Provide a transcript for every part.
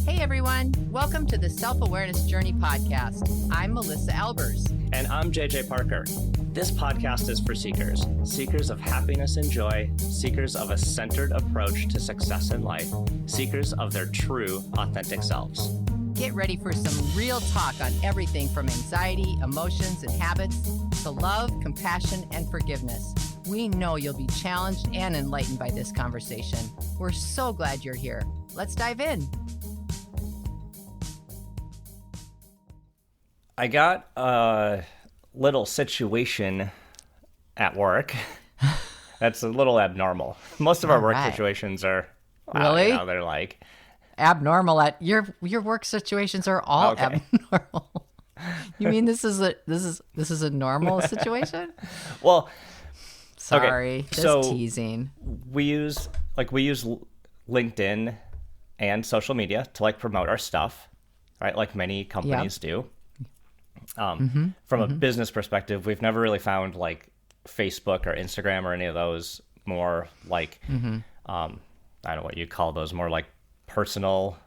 Hey everyone, welcome to the Self-Awareness Journey podcast. I'm Melissa Albers. And I'm JJ Parker. This podcast is for seekers of happiness and joy, seekers of a centered approach to success in life, seekers of their true, authentic selves. Get ready for some real talk on everything from anxiety, emotions, and habits to love, compassion, and forgiveness. We know you'll be challenged and enlightened by this conversation. We're so glad you're here. Let's dive in. I got a little situation at work that's a little abnormal. Most of our work situations are, really? They're like abnormal. At your work situations are all abnormal. You mean this is a normal situation? Well, sorry, just so teasing. We use LinkedIn and social media to promote our stuff, right? Like many companies do. From a business perspective, we've never really found Facebook or Instagram or any of those more I don't know what you call those, more personal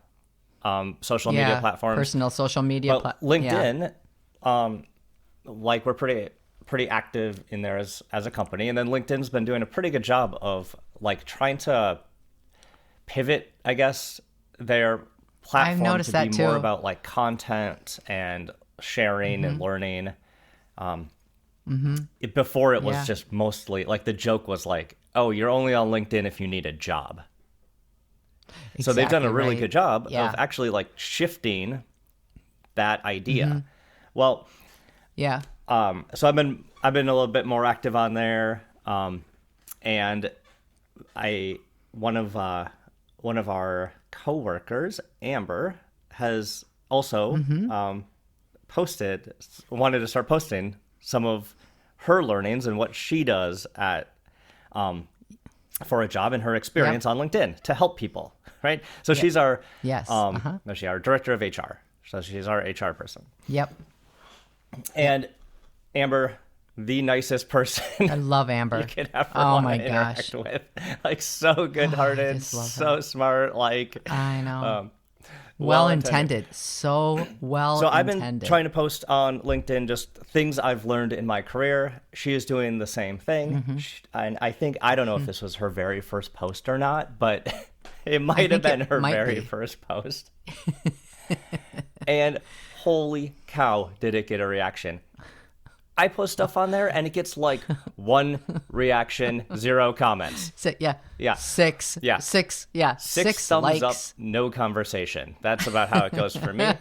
social media platforms. Personal social media LinkedIn, we're pretty active in there as a company, and then LinkedIn's been doing a pretty good job of trying to pivot, I guess, their platform to be more about just and sharing and learning. Before it was just mostly the joke was oh, you're only on LinkedIn if you need a job. Exactly, so they've done a really good job of actually shifting that idea. Well, so I've been a little bit more active on there, and one of our coworkers, Amber, has also wanted to start posting some of her learnings and what she does at for a job and her experience on LinkedIn to help people, right? So she's our she's our director of HR. So she's our HR person. Yep. And Amber, the nicest person. I love Amber. You could ever interact with. So good-hearted, so smart. I know. Well-intended. So well-intended. So I've been trying to post on LinkedIn just things I've learned in my career. She is doing the same thing. And I don't know if this was her very first post or not, but it might have been her very first post. And holy cow, did it get a reaction. I post stuff on there and it gets one reaction, 0 comments. Six thumbs likes. up, no conversation. That's about how it goes for me.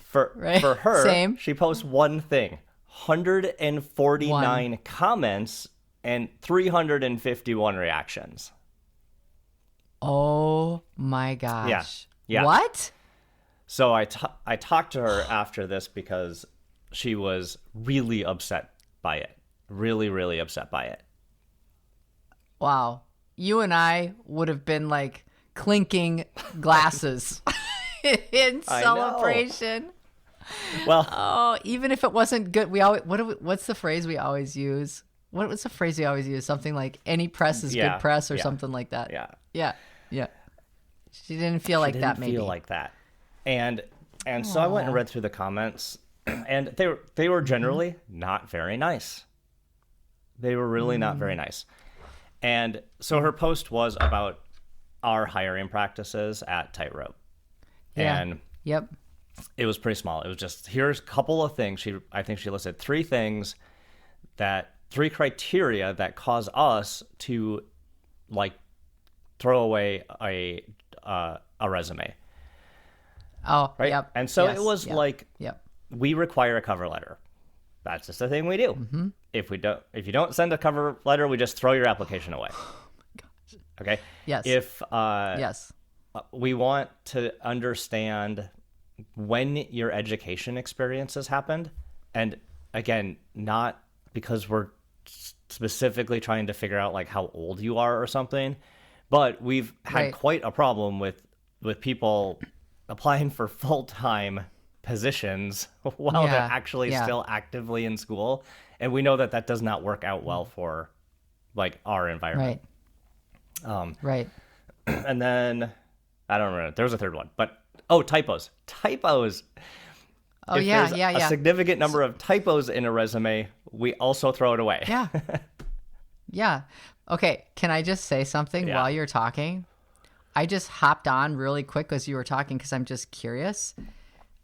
For her, same. She posts one thing, 149 comments and 351 reactions. Oh my gosh. Yeah. What? So I talked to her after this because she was really upset by it. Really, really upset by it. Wow. You and I would have been clinking glasses in celebration. Well, even if it wasn't good, what's the phrase we always use? What was the phrase we always use? Something like any press is good press or something like that. Yeah. She didn't feel like that, maybe. Feel like that. And so I went and read through the comments, and they were generally not very nice. They were really not very nice. And so her post was about our hiring practices at Tightrope. And it was pretty small. It was just, here's a couple of things. I think she listed 3 criteria that cause us to throw away a resume. Oh, right. Yep. And so it was we require a cover letter. That's just the thing we do. If you don't send a cover letter, we just throw your application away. Oh my gosh. Okay. Yes. If we want to understand when your education experiences happened, and again, not because we're specifically trying to figure out how old you are or something, but we've had quite a problem with people applying for full-time positions while they're actually still actively in school, and we know that does not work out well for our environment. Right. And then I don't remember. There was a third one, but typos. Oh, If yeah, there's yeah, yeah. a significant number of typos in a resume, we also throw it away. Yeah. Yeah. Okay. Can I just say something Yeah. while you're talking? I just hopped on really quick as you were talking because I'm just curious.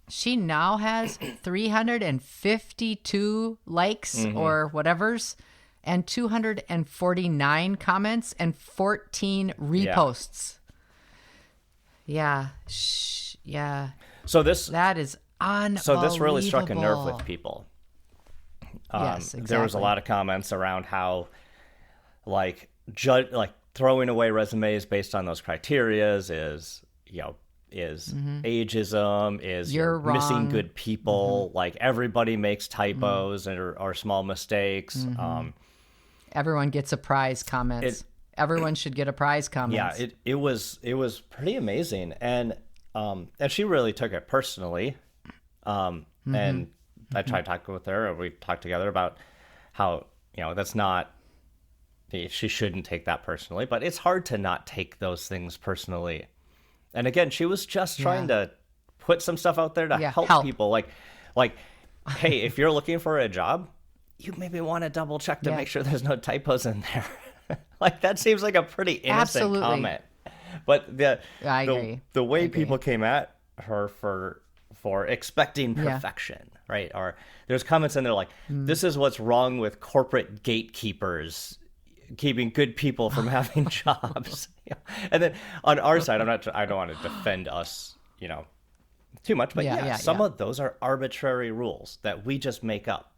She now has 352 likes or whatever's and 249 comments and 14 reposts. Yeah. Yeah. So That is unbelievable. So this really struck a nerve with people. Yes, exactly. There was a lot of comments around how, like throwing away resumes based on those criterias is ageism, is You're wrong. missing good people. Like everybody makes typos or small mistakes. Everyone gets a prize comments. Everyone should get a prize comments. Yeah, it was pretty amazing, and she really took it personally. And I tried talking with her, and we talked together about how that's not. She shouldn't take that personally, but it's hard to not take those things personally. And again, she was just trying to put some stuff out there to help people. Like, hey, if you're looking for a job, you maybe want to double check to make sure there's no typos in there. Like that seems like a pretty innocent comment. But I agree. The way people came at her for expecting perfection, right? Or there's comments in there like, this is what's wrong with corporate gatekeepers keeping good people from having jobs. And then on our side, I don't want to defend us, too much, but some of those are arbitrary rules that we just make up.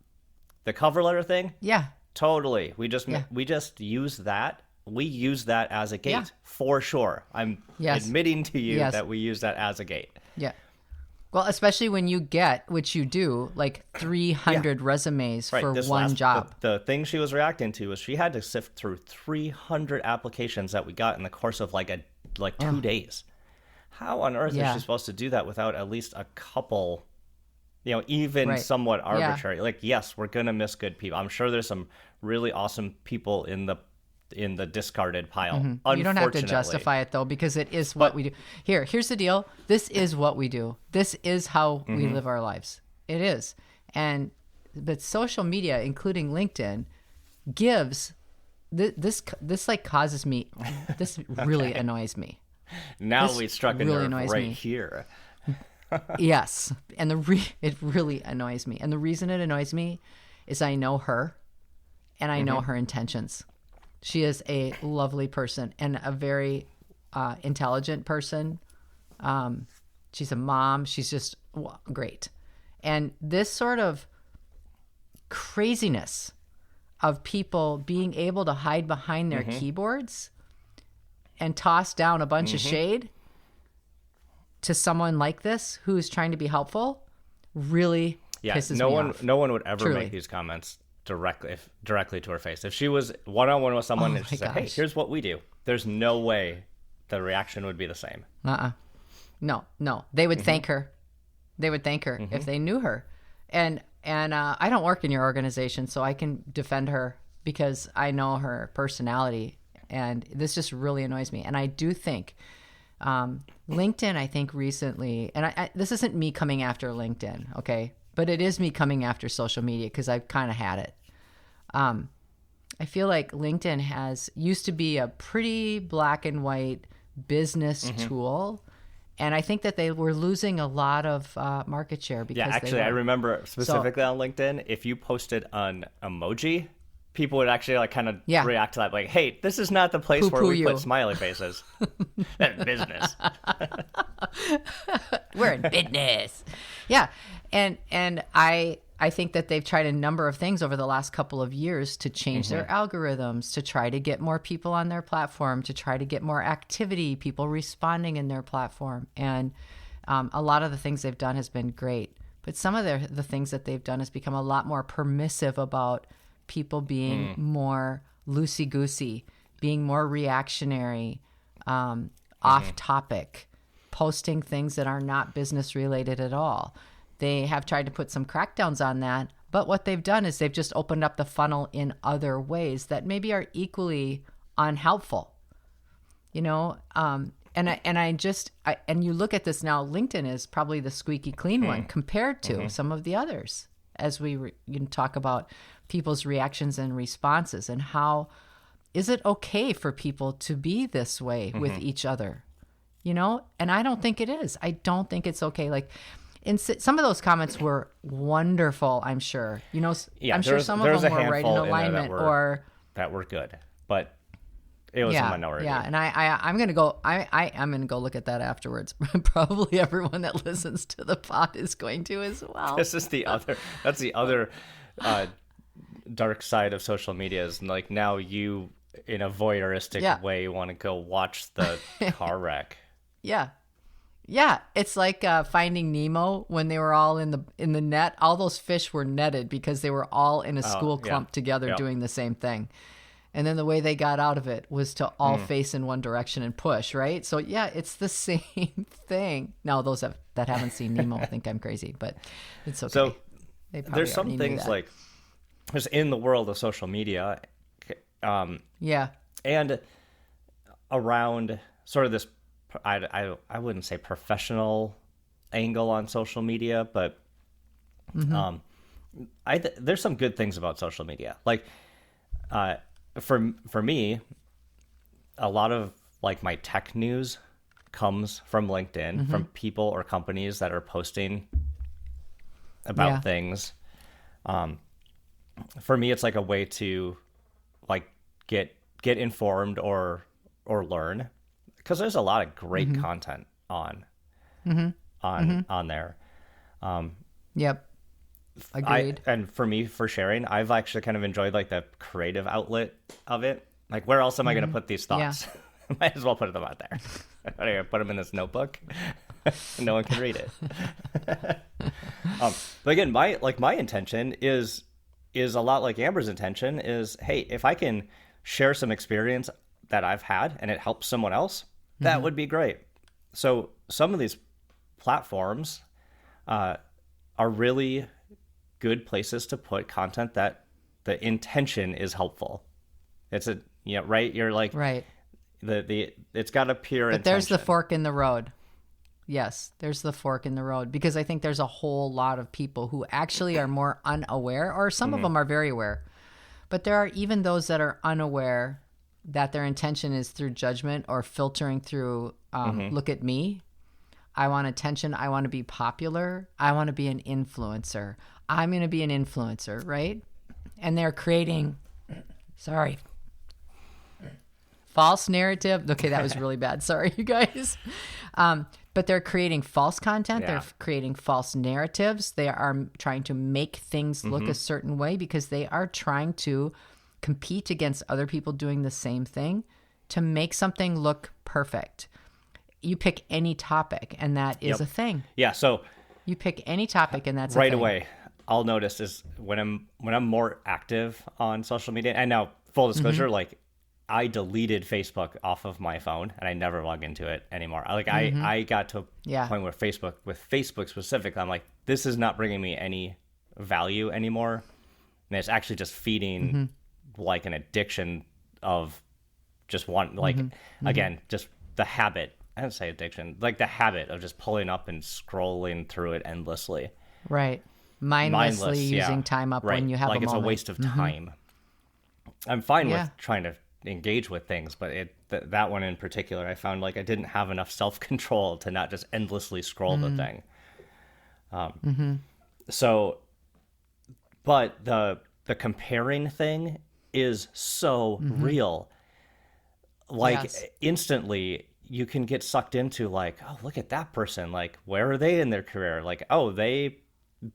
The cover letter thing? Yeah. Totally. We just use that. We use that as a gate for sure. I'm admitting to you that we use that as a gate. Yeah. Well, especially when you get, which you do, like 300 resumes for one job. The thing she was reacting to was she had to sift through 300 applications that we got in the course of like 2 days. How on earth is she supposed to do that without at least a couple, even somewhat arbitrary? Yeah. Like, yes, we're going to miss good people. I'm sure there's some really awesome people in the discarded pile. You don't have to justify it though, because it is what we do. Here's the deal. This is what we do. This is how we live our lives. It is. But social media, including LinkedIn, gives this like causes me, this really annoys me. Now we struck a nerve right here. Yes. And it really annoys me. And the reason it annoys me is I know her and I know her intentions. She is a lovely person and a very intelligent person. She's a mom. She's just great. And this sort of craziness of people being able to hide behind their keyboards and toss down a bunch of shade to someone like this who is trying to be helpful really pisses me off. No one would ever make these comments directly to her face. If she was one-on-one with someone and she said, hey, here's what we do, there's no way the reaction would be the same. No. They would thank her. They would thank her if they knew her. And I don't work in your organization, so I can defend her because I know her personality. And this just really annoys me. And I do think LinkedIn, I think recently, and this isn't me coming after LinkedIn, okay? But it is me coming after social media because I've kind of had it. I feel like LinkedIn used to be a pretty black and white business tool. And I think that they were losing a lot of market share because I remember specifically on LinkedIn, if you posted an emoji, people would actually like kind of react to that, like, hey, this is not the place where we put smiley faces. That's business. We're in business. Yeah. And I think that they've tried a number of things over the last couple of years to change their algorithms, to try to get more people on their platform, to try to get more activity, people responding in their platform. And a lot of the things they've done has been great. But some of the things that they've done has become a lot more permissive about people being more loosey-goosey, being more reactionary, off-topic, posting things that are not business-related at all. They have tried to put some crackdowns on that, but what they've done is they've just opened up the funnel in other ways that maybe are equally unhelpful, and And you look at this now, LinkedIn is probably the squeaky clean one compared to some of the others, as we talk about people's reactions and responses, and how is it okay for people to be this way with each other, And I don't think it is. I don't think it's okay. Like, some of those comments were wonderful, I'm sure. I'm sure some of them were right in alignment that were good, but it was a minority. Yeah, and I'm gonna go. I'm gonna go look at that afterwards. Probably everyone that listens to the pod is going to as well. That's the other dark side of social media is like now you, in a voyeuristic way, want to go watch the car wreck. Yeah. It's like Finding Nemo when they were all in the net. All those fish were netted because they were all in a school clump together doing the same thing. And then the way they got out of it was to all face in one direction and push, right? So it's the same thing. Now those that haven't seen Nemo think I'm crazy, but it's okay. So there's some things like just in the world of social media, and around sort of this, I wouldn't say professional angle on social media, but there's some good things about social media. Like for me, a lot of like my tech news comes from LinkedIn, from people or companies that are posting about things. For me, it's like a way to like get informed or learn, because there's a lot of great content on there. Yep. Agreed. And for me, for sharing, I've actually kind of enjoyed like the creative outlet of it. Like, where else am I going to put these thoughts? Yeah. Might as well put them out there. I'm going to put them in this notebook. No one can read it. But again, my intention is a lot like Amber's intention is, hey, if I can share some experience that I've had and it helps someone else, that would be great. So some of these platforms are really good places to put content that the intention is helpful. It's right? You're like, right. It's got a pure intention. But there's the fork in the road. Yes, there's the fork in the road, because I think there's a whole lot of people who actually are more unaware, or some of them are very aware. But there are even those that are unaware that their intention is through judgment or filtering through, look at me. I want attention. I want to be popular. I want to be an influencer. I'm going to be an influencer, right? And they're creating, false narrative. Okay, that was really bad. Sorry, you guys. But they're creating false content. Yeah. They're creating false narratives. They are trying to make things look a certain way because they are trying to compete against other people doing the same thing to make something look perfect. You pick any topic and that is a thing. Yeah, so you pick any topic and that's right away. I'll notice is when I'm more active on social media, and now full disclosure, like I deleted Facebook off of my phone and I never log into it anymore. I got to a point where with Facebook specifically, I'm like, this is not bringing me any value anymore. And it's actually just feeding like an addiction of just one, like, again, just the habit. I don't say addiction, like the habit of just pulling up and scrolling through it endlessly. Right. Mindlessly using time up when you have like a moment. It's a waste of time. I'm fine with trying to engage with things, but that one in particular, I found like I didn't have enough self-control to not just endlessly scroll the thing. So, but the comparing thing is so real. Like instantly you can get sucked into like, oh, look at that person. Like, where are they in their career? Like, oh, they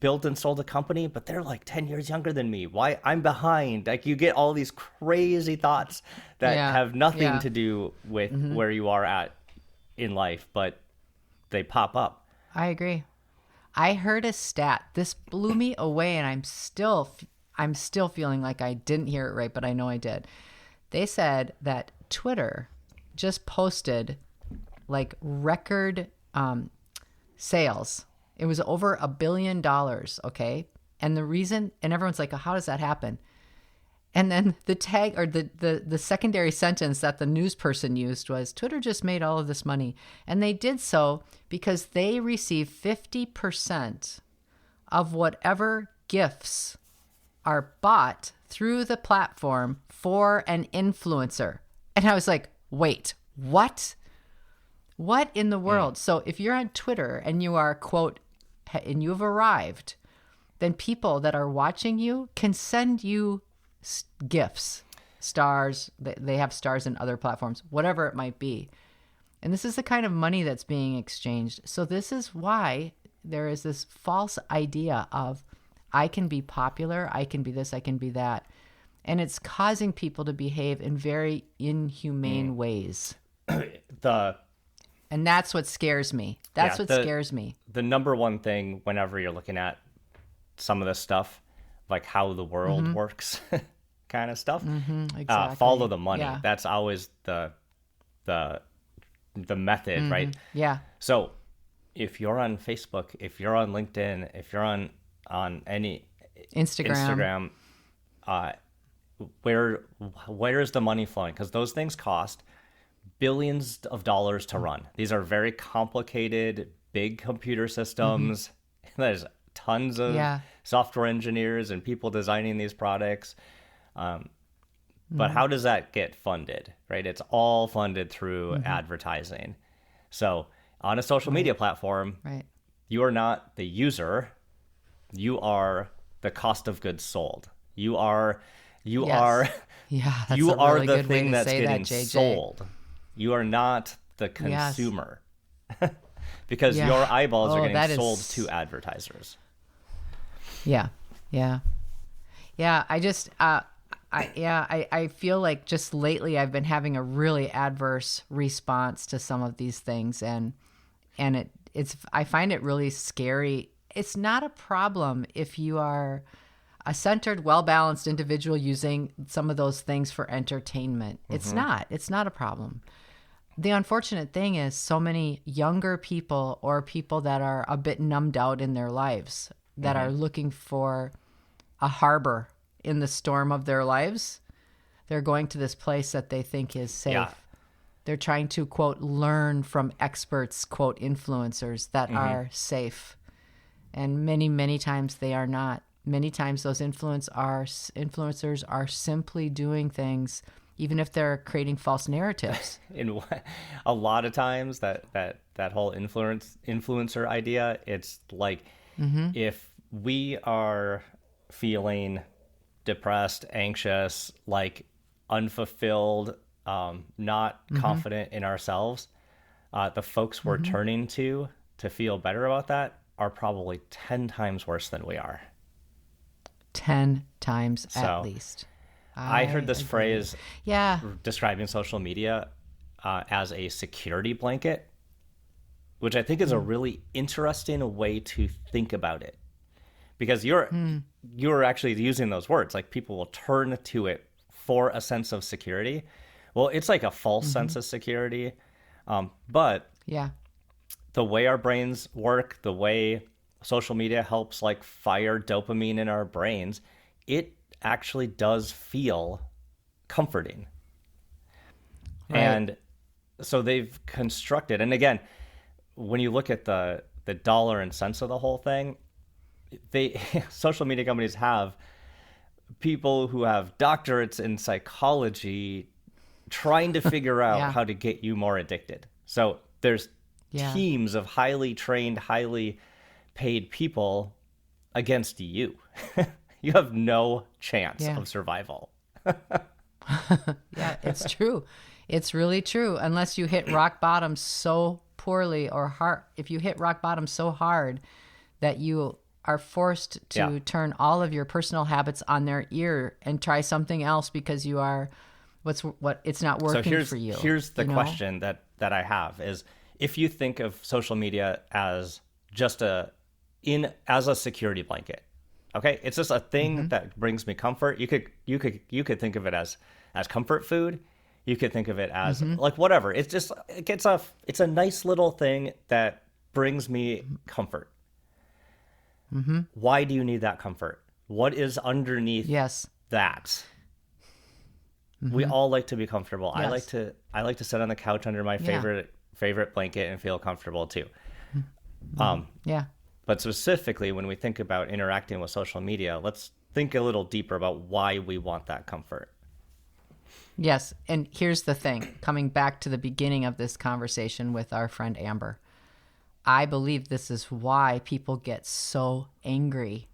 built and sold a company, but they're like 10 years younger than me. Why? I'm behind. Like, you get all these crazy thoughts that have nothing to do with where you are at in life, but they pop up. I agree. I heard a stat. This blew me away, and I'm still feeling like I didn't hear it right, but I know I did. They said that Twitter just posted like record sales. It was over $1 billion, okay? And the reason, and everyone's like, how does that happen? And then the tag or the secondary sentence that the news person used was, Twitter just made all of this money. And they did so because they receive 50% of whatever gifts are bought through the platform for an influencer. And I was like, wait, what? What in the world? So if you're on Twitter and you are, quote, and you've arrived, then people that are watching you can send you gifts, stars. They have stars in other platforms, whatever it might be. And this is the kind of money that's being exchanged. So this is why there is this false idea of I can be popular, I can be this, I can be that. And it's causing people to behave in very inhumane ways. And that's what scares me. That's what scares me. The number one thing whenever you're looking at some of this stuff, like how the world works kind of stuff, Exactly. follow the money. Yeah. That's always the method, right? Yeah. So if you're on Facebook, if you're on LinkedIn, if you're on any Instagram, where is the money flowing? Because those things cost billions of dollars to run. These are very complicated, big computer systems. There's tons of software engineers and people designing these products. But how does that get funded, right? It's all funded through advertising. So on a social media platform, you are not the user. You are the cost of goods sold. You are the thing that's getting sold. You are not the consumer. Because your eyeballs are getting sold to advertisers. Yeah. I feel like just lately I've been having a really adverse response to some of these things, and I find it really scary. It's not a problem if you are a centered, well-balanced individual using some of those things for entertainment. It's not a problem. The unfortunate thing is so many younger people or people that are a bit numbed out in their lives that are looking for a harbor in the storm of their lives. They're going to this place that they think is safe. Yeah. They're trying to, quote, learn from experts, quote, influencers that are safe. And many, many times they are not. Many times those influencers are simply doing things, even if they're creating false narratives. In a lot of times that whole influencer idea, it's like if we are feeling depressed, anxious, like unfulfilled, not confident in ourselves, the folks we're turning to feel better about that are probably 10 times worse than we are. 10 times at least. I heard this phrase describing social media as a security blanket, which I think is a really interesting way to think about it. Because you're actually using those words, like people will turn to it for a sense of security. Well, it's like a false sense of security. But the way our brains work, the way social media helps like fire dopamine in our brains, it actually does feel comforting. Right. And so they've constructed, and again, when you look at the dollar and cents of the whole thing, social media companies have people who have doctorates in psychology trying to figure out how to get you more addicted. So there's teams of highly trained, highly paid people against you. You have no chance of survival. Yeah, it's true. It's really true. Unless you hit rock bottom so poorly or hard, if you hit rock bottom so hard that you are forced to turn all of your personal habits on their ear and try something else because you are it's not working for you. Here's the question that I have is, if you think of social media as just as a security blanket, okay, it's just a thing that brings me comfort. You could think of it as comfort food. You could think of it as like whatever. It's a nice little thing that brings me comfort. Why do you need that comfort? What is underneath that? we all like to be comfortable. Yes. I like to sit on the couch under my favorite blanket and feel comfortable too. Yeah. But specifically, when we think about interacting with social media, let's think a little deeper about why we want that comfort. Yes. And here's the thing, coming back to the beginning of this conversation with our friend Amber, I believe this is why people get so angry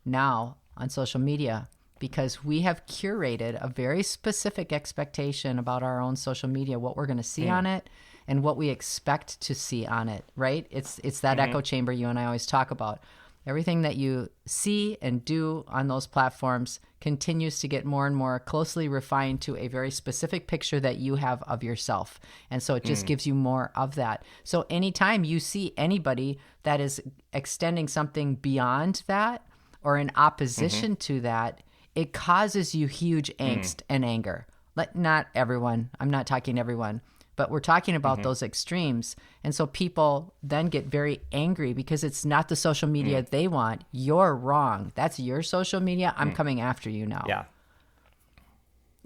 now on social media, because we have curated a very specific expectation about our own social media, what we're going to see on it and what we expect to see on it, right? It's that echo chamber you and I always talk about. Everything that you see and do on those platforms continues to get more and more closely refined to a very specific picture that you have of yourself. And so it just gives you more of that. So anytime you see anybody that is extending something beyond that or in opposition to that, it causes you huge angst and anger. Not everyone, I'm not talking everyone, but we're talking about those extremes. And so people then get very angry because it's not the social media they want. You're wrong. That's your social media. I'm coming after you now. Yeah.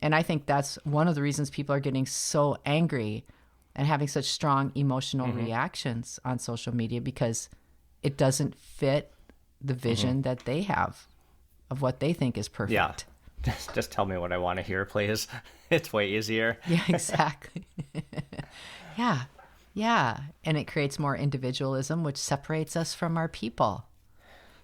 And I think that's one of the reasons people are getting so angry and having such strong emotional reactions on social media, because it doesn't fit the vision that they have of what they think is perfect. Yeah. Just tell me what I want to hear, please. It's way easier. Yeah, exactly. Yeah. Yeah. And it creates more individualism, which separates us from our people.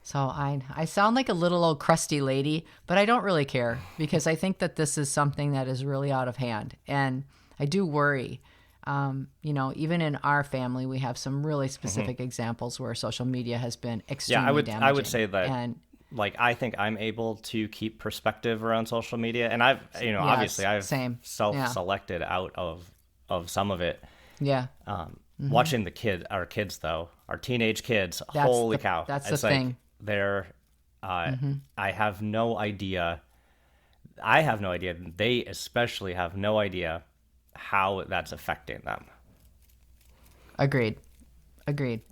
So I sound like a little old crusty lady, but I don't really care, because I think that this is something that is really out of hand. And I do worry. Even in our family, we have some really specific examples where social media has been extremely damaging. I would say that. I think I'm able to keep perspective around social media, and obviously I've self-selected out of some of it. Yeah. Watching our kids though, our teenage kids, holy cow. That's the thing. I have no idea. They especially have no idea how that's affecting them. Agreed.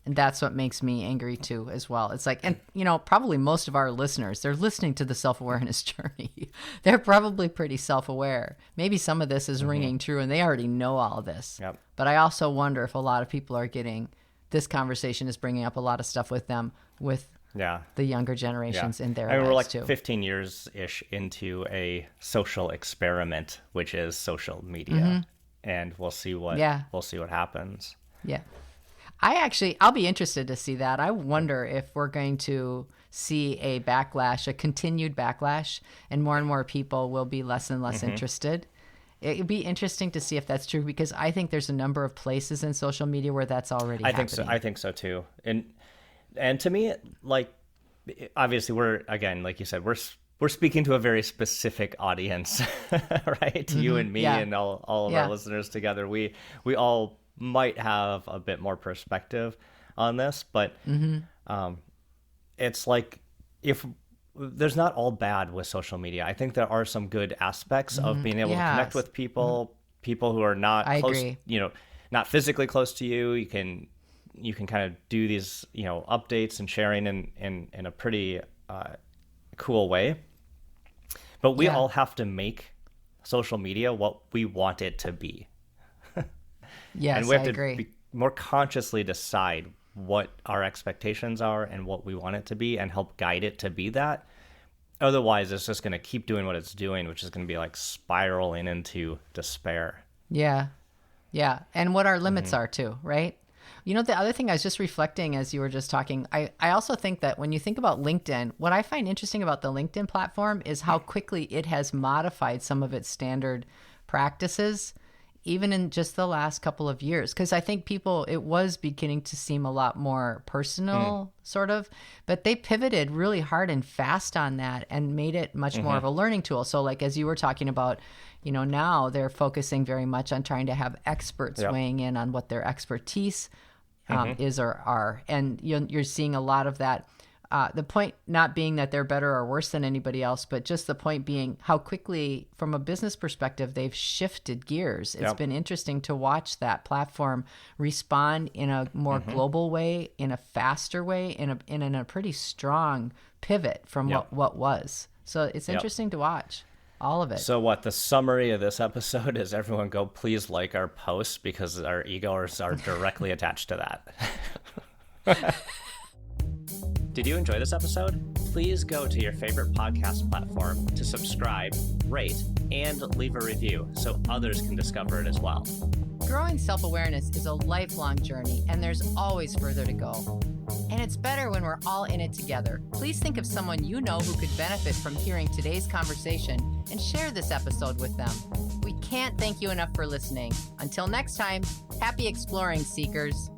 And that's what makes me angry too, as well. It's like, and probably most of our listeners, they're listening to the self-awareness journey. They're probably pretty self-aware. Maybe some of this is ringing true and they already know all of this. Yep. But I also wonder if a lot of people are getting, this conversation is bringing up a lot of stuff with them, with the younger generations in their lives we're like too. 15 years-ish into a social experiment, which is social media. And we'll see what happens. Yeah. I'll be interested to see that. I wonder if we're going to see a continued backlash, and more people will be less and less interested. It'd be interesting to see if that's true, because I think there's a number of places in social media where that's already happening. I think so too. And to me, like, obviously we're, again, like you said, we're speaking to a very specific audience, right? To you and me and all of our listeners together. We all might have a bit more perspective on this, but it's like, if there's not all bad with social media. I think there are some good aspects of being able to connect with people who are not close, not physically close to you. You can kind of do these, updates and sharing in a pretty cool way. But we all have to make social media what we want it to be. Yes, and we have I agree. to more consciously decide what our expectations are and what we want it to be, and help guide it to be that. Otherwise, it's just going to keep doing what it's doing, which is going to be like spiraling into despair. Yeah. Yeah. And what our limits are too, right? The other thing I was just reflecting as you were just talking, I also think that when you think about LinkedIn, what I find interesting about the LinkedIn platform is how quickly it has modified some of its standard practices, even in just the last couple of years. Because I think it was beginning to seem a lot more personal, sort of, but they pivoted really hard and fast on that and made it much more of a learning tool. So like, as you were talking about, now they're focusing very much on trying to have experts weighing in on what their expertise is or are. And you're seeing a lot of that. The point not being that they're better or worse than anybody else, but just the point being how quickly, from a business perspective, they've shifted gears. It's been interesting to watch that platform respond in a more global way, in a faster way, in a pretty strong pivot from what was. So it's interesting to watch. All of it. So what the summary of this episode is, everyone go please like our posts because our egos are directly attached to that. Did you enjoy this episode? Please go to your favorite podcast platform to subscribe, rate, and leave a review so others can discover it as well. Growing self-awareness is a lifelong journey, and there's always further to go. And it's better when we're all in it together. Please think of someone you know who could benefit from hearing today's conversation and share this episode with them. We can't thank you enough for listening. Until next time, happy exploring, seekers.